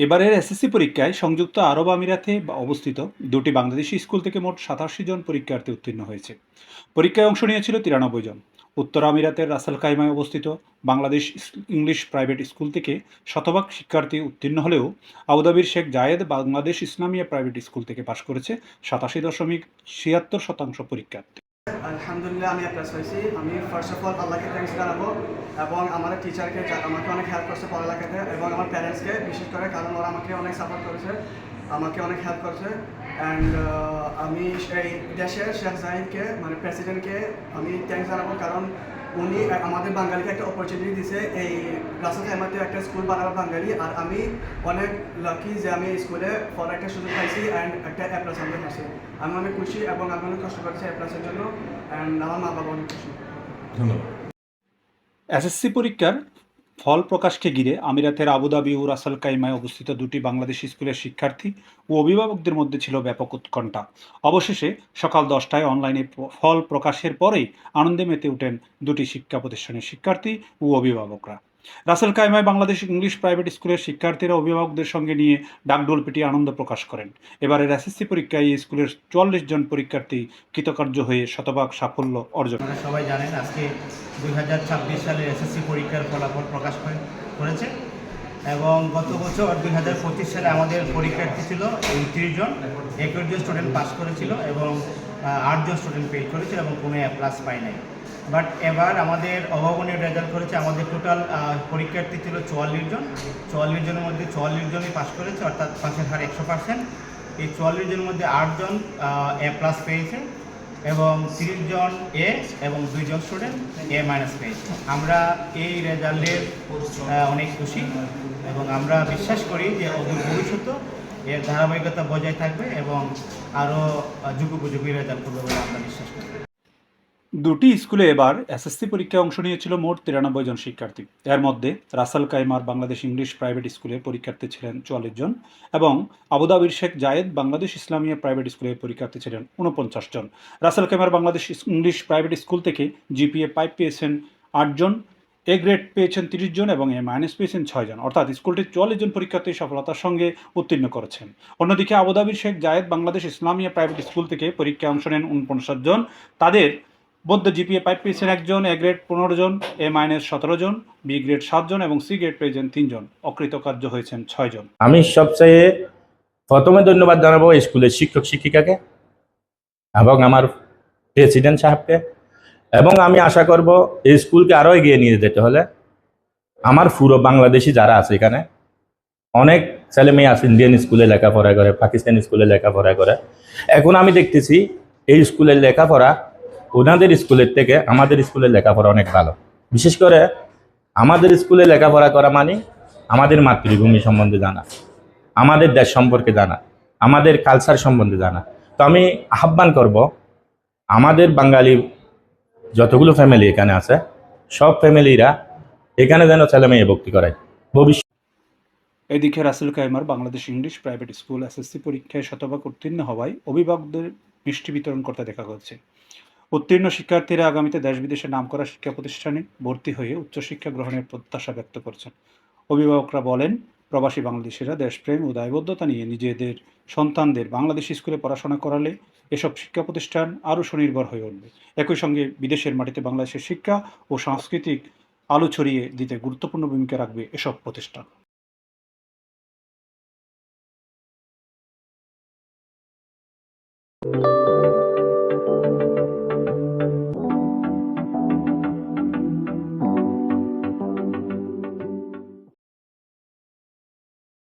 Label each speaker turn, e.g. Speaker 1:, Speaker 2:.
Speaker 1: এবারের এসএসসি পরীক্ষায় সংযুক্ত আরব আমিরাতে অবস্থিত দুটি বাংলাদেশি স্কুল থেকে মোট ৮৭ জন পরীক্ষার্থী উত্তীর্ণ হয়েছে। পরীক্ষায় অংশ নিয়েছিল ৯৩ জন। উত্তর আমিরাতের রাসেল খাইমায় অবস্থিত বাংলাদেশ ইংলিশ প্রাইভেট স্কুল থেকে শতভাগ শিক্ষার্থী উত্তীর্ণ হলেও আবুধাবির Sheikh Zayed Bangladesh Islamia private school থেকে পাশ করেছে ৮৭.৭৬% পরীক্ষার্থী।
Speaker 2: আলহামদুলিল্লাহ আমি প্লাস হয়েছি। আমি ফার্স্ট অফ অল আল্লাহকে থ্যাঙ্কস জানাবো এবং আমার টিচারকে আমাকে অনেক হেল্প করছে পড়ালেখাতে, এবং আমার প্যারেন্টসকে বিশেষ করে, কারণ ওরা আমাকে অনেক সাপোর্ট করেছে, আমাকে অনেক হেল্প করছে। অ্যান্ড আমি এই দেশের শেখ জাহিদকে মানে প্রেসিডেন্টকে আমি থ্যাঙ্কস জানাবো, কারণ উনি আমাদের বাঙালিকে একটা অপরচুনিটি দিছে এই রাসেল খাইমাতে একটা স্কুল বানাবো বাঙালি। আর আমি অনেক লাকি যে আমি স্কুলে পড়ার একটা সুযোগ পাইছি অ্যান্ড একটা এ প্লাস আমাদের পাইছি। আমি অনেক খুশি এবং আমি অনেক কষ্ট করছি এ প্লাসের জন্য, অ্যান্ড আমার মা বাবা অনেক খুশি।
Speaker 3: ধন্যবাদ।
Speaker 1: এসএসসি পরীক্ষার ফল প্রকাশকে ঘিরে আমিরাতের আবুধাবি ও রাসেল কাইমায় অবস্থিত দুটি বাংলাদেশি স্কুলের শিক্ষার্থী ও অভিভাবকদের মধ্যে ছিল ব্যাপক উৎকণ্ঠা। অবশেষে সকাল 10টায় অনলাইনে ফল প্রকাশের পরেই আনন্দে মেতে ওঠেন দুটি শিক্ষা প্রতিষ্ঠানের শিক্ষার্থী ও অভিভাবকরা। রাসেল কাইমায় বাংলাদেশ ইংলিশ প্রাইভেট স্কুলের শিক্ষার্থীরা অভিভাবকদের সঙ্গে নিয়ে ডাকডোল পিটিয়ে আনন্দ প্রকাশ করেন। এবারের এসএসসি পরীক্ষায় এই স্কুলের ৪৪ জন পরীক্ষার্থী কৃতকার্য হয়ে শতভাগ সাফল্য অর্জন।
Speaker 4: আপনারা সবাই জানেন আজকে ২০২৬ সালের এসএসসি পরীক্ষার ফলাফল প্রকাশ করেছে, এবং গত বছর ২০২৫ সালে আমাদের পরীক্ষার্থী ছিল ৩৯ জন, ২১ জন স্টুডেন্ট পাস করেছিল এবং ৮ জন স্টুডেন্ট ফেল করেছিল এবং কোনো এ প্লাস পায় নাই। বাট এবার আমাদের অভাবনীয় রেজাল্ট করেছে। আমাদের টোটাল পরীক্ষার্থী ছিল ৪৪ জন, ৪৪ জনের মধ্যে ৪৪ জনই পাস করেছে, অর্থাৎ পাসের হার ১০০%। এই ৪৪ জনের মধ্যে ৮ জন এ প্লাস পেয়েছে এবং ৩০ জন এ এবং ২ জন স্টুডেন্ট এ মাইনাস পেয়েছে। আমরা এই রেজাল্টের অনেক খুশি এবং আমরা বিশ্বাস করি যে অদূর ভবিষ্যতেও এর ধারাবাহিকতা বজায় থাকবে এবং আরও যুগোপযোগী রেজাল্ট করবে বলে আমরা বিশ্বাস করি।
Speaker 1: দুটি স্কুলে এবার এসএসসি পরীক্ষায় অংশ নিয়েছিল মোট ৯৩ জন শিক্ষার্থী। এর মধ্যে রাসেল কাইমার বাংলাদেশ ইংলিশ প্রাইভেট স্কুলের পরীক্ষার্থী ছিলেন ৪৪ জন এবং আবুধাবির Sheikh Zayed Bangladesh Islamia private স্কুলের পরীক্ষার্থী ছিলেন ৪৯ জন। রাসেল কাইমার বাংলাদেশ ইংলিশ প্রাইভেট স্কুল থেকে জিপিএ ৫ পেয়েছেন ৮ জন, এ গ্রেড পেয়েছেন ৩০ জন এবং এ মাইনাস পেয়েছেন ৬ জন, অর্থাৎ স্কুলটির ৪৪ জন পরীক্ষার্থী সফলতার সঙ্গে উত্তীর্ণ করেছেন। অন্যদিকে আবুধাবির Sheikh Zayed Bangladesh Islamia private school থেকে পরীক্ষায় অংশ নেন ৪৯ জন। তাদের মধ্যে জিপিএ ৫ পেয়েছেন ১ জন, এ গ্রেড ১৫ জন, এ মাইনাস ১৭ জন, বি গ্রেড ৭ জন এবং সি গ্রেড পেয়েছেন ৩ জন। অকৃতকার্য হয়েছেন ৬ জন।
Speaker 3: আমি সবচেয়ে প্রথমে ধন্যবাদ জানাবো স্কুলের শিক্ষক শিক্ষিকাকে এবং আমার প্রেসিডেন্ট সাহেবকে, এবং আমি আশা করব এই স্কুলকে আরও এগিয়ে নিয়ে যেতে হলে আমার পুরো বাংলাদেশি যারা আছে এখানে, অনেক ছেলে মেয়ে আছে ইন্ডিয়ান স্কুলে লেখাপড়া করে, পাকিস্তানি স্কুলে লেখাপড়া করে। এখন আমি দেখতেছি এই স্কুলের লেখাপড়া ওনাদের স্কুলের থেকে আমাদের স্কুলের লেখাপড়া অনেক ভালো। বিশেষ করে আমাদের স্কুলে লেখাপড়া করা মানে আমাদের মাতৃভূমি সম্বন্ধে জানা, আমাদের দেশ সম্পর্কে জানা, আমাদের কালচার সম্বন্ধে জানা। তো আমি আহ্বান করব আমাদের বাঙালি যতগুলো ফ্যামিলি এখানে আছে সব ফ্যামিলিরা এখানে যেন ছেলে মেয়ে ভর্তি করায় ভবিষ্যৎ।
Speaker 1: এদিকে রাসেল কাইমার Bangladesh English private school SSC পরীক্ষায় শতভাগ উত্তীর্ণ হওয়ায় অভিভাবকদের মিষ্টি বিতরণ করতে দেখা গেছে। উত্তীর্ণ শিক্ষার্থীরা আগামীতে দেশ বিদেশে নামকরা শিক্ষা প্রতিষ্ঠানে ভর্তি হয়ে উচ্চশিক্ষা গ্রহণের প্রত্যাশা ব্যক্ত করছেন। অভিভাবকরা বলেন, প্রবাসী বাংলাদেশিরা দেশপ্রেম ও দায়বদ্ধতা নিয়ে নিজেদের সন্তানদের বাংলাদেশি স্কুলে পড়াশোনা করালে এসব শিক্ষা প্রতিষ্ঠান আরও স্বনির্ভর হয়ে উঠবে। একই সঙ্গে বিদেশের মাটিতে বাংলাদেশের শিক্ষা ও সাংস্কৃতিক আলো ছড়িয়ে দিতে গুরুত্বপূর্ণ ভূমিকা রাখবে এসব প্রতিষ্ঠান।